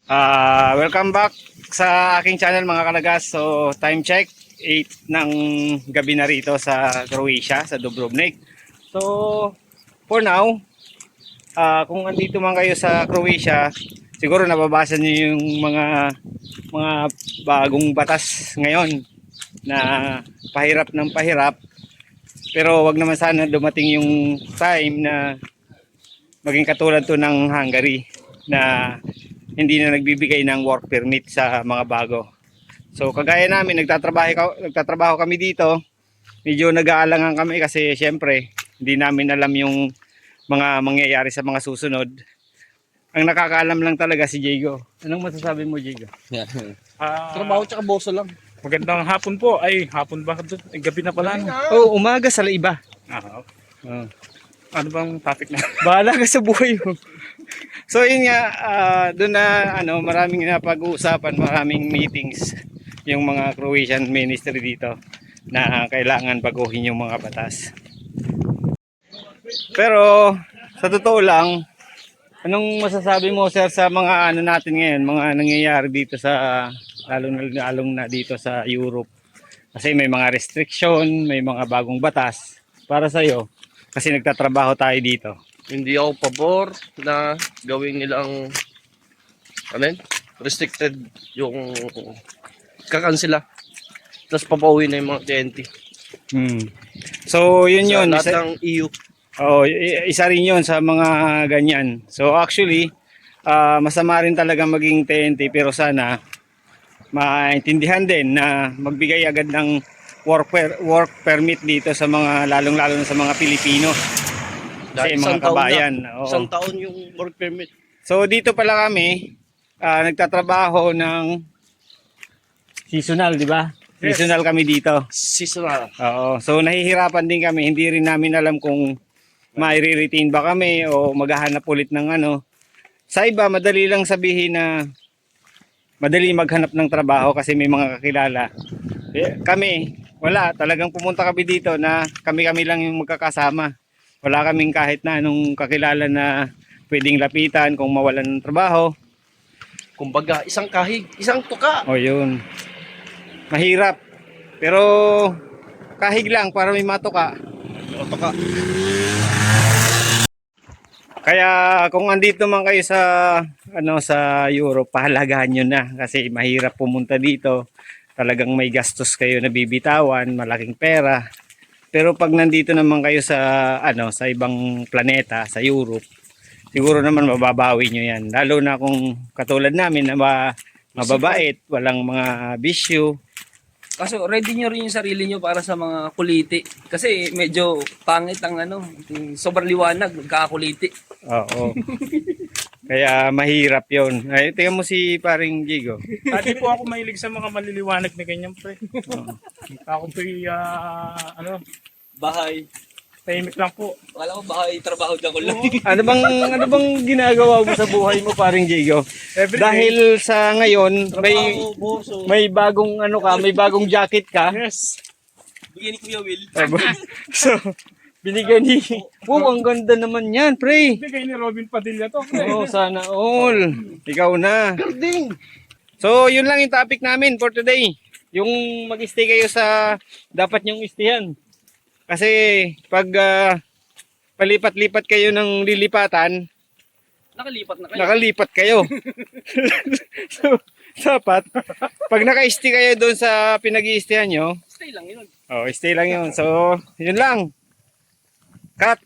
Welcome back sa aking channel mga kalagas. So time check 8 ng gabi na rito sa Croatia, sa Dubrovnik. So for now, kung andito man kayo sa Croatia, siguro nababasa niyo yung mga bagong batas ngayon na pahirap ng pahirap. Pero wag naman sana dumating yung time na maging katulad to ng Hungary na hindi na nagbibigay ng work permit sa mga bago. So kagaya namin, nagtatrabaho kami dito. Medyo nag-aalangan kami kasi syempre hindi namin alam yung mga mangyayari sa mga susunod. Ang nakakaalam lang talaga si Diego. Anong masasabi mo, Diego? Trabaho tsaka boso lang. Magandang hapon po. Ay, hapon ba? Ay, gabi na pala. No? Oh, umaga sa iba. Ano bang topic na? Bahala ka sa buhay mo. So yun nga, doon na maraming napag-uusapan, maraming meetings yung mga Croatian ministry dito na kailangan baguhin yung mga batas. Pero sa totoo lang, anong masasabi mo sir sa mga natin ngayon, mga nangyayari dito sa lalong na dito sa Europe? Kasi may mga restriction, may mga bagong batas para sa iyo kasi nagtatrabaho tayo dito. Hindi ako pabor na gawin nilang restricted yung kakansela. Tapos papauwi na yung mga TNT. So yun Sa yun. lahat ng EU. Oh, isa rin yun sa mga ganyan. So actually, masama rin talaga maging TNT pero sana maintindihan din na magbigay agad ng work permit dito sa mga lalong-lalo na sa mga Pilipino. Kasi mga kabayan. Isang taon yung work permit. So dito pala kami nagtatrabaho ng seasonal, di ba? Yes. Seasonal kami dito. Seasonal. Oo. So nahihirapan din kami. Hindi rin namin alam kung mai-retain ba kami o maghahanap ulit ng ano. Sa iba, madali lang sabihin na madali maghanap ng trabaho kasi may mga kakilala. Kami, wala. Talagang pumunta kami dito na kami-kami lang yung magkakasama. Wala kaming kahit na anong kakilala na pwedeng lapitan kung mawalan ng trabaho. Kumbaga, isang kahig, isang tuka. O yun. Mahirap. Pero kahig lang para may matuka. Tuka. Kaya kung andito man kayo sa sa Europe, pahalagahan nyo na kasi mahirap pumunta dito. Talagang may gastos kayo na bibitawan, malaking pera. Pero pag nandito naman kayo sa sa ibang planeta, sa Europe, siguro naman mababawi nyo 'yan. Lalo na kung katulad namin na mababait, walang mga bisyo. Kaso ready nyo rin yung sarili nyo para sa mga kuliti. Kasi medyo pangit ang sobrang liwanag, nagkakakuliti. Oo. Kaya mahirap 'yon. Ay, tingnan mo si paring Jigo. Dati po ako mahilig sa mga maliliwanag na ganyan, pre. Ako po'y, Bahay. tahimik lang po. Wala ko bahay, trabaho dyan ko lang. Ano bang ginagawa mo sa buhay mo paring Jigo? Everyday. Dahil sa ngayon Trabaho, boso. may bagong may bagong jacket ka. Yes. Bigyan ni Kuya Will. So, binigyan ni ang ganda naman yan, pre. Bigay ni Robin Padilla to, pre. Oo, sana all. Ikaw na. So, yun lang yung topic namin for today. Yung mag-stay kayo sa dapat nyong istihan. Kasi pag palipat-lipat kayo ng lilipatan, Nakalipat na kayo. nakalipat kayo. So, dapat, pag naka-stay kayo doon sa pinag-i-stayan nyo, Stay lang yun. stay lang yun. So, yun lang. Cut.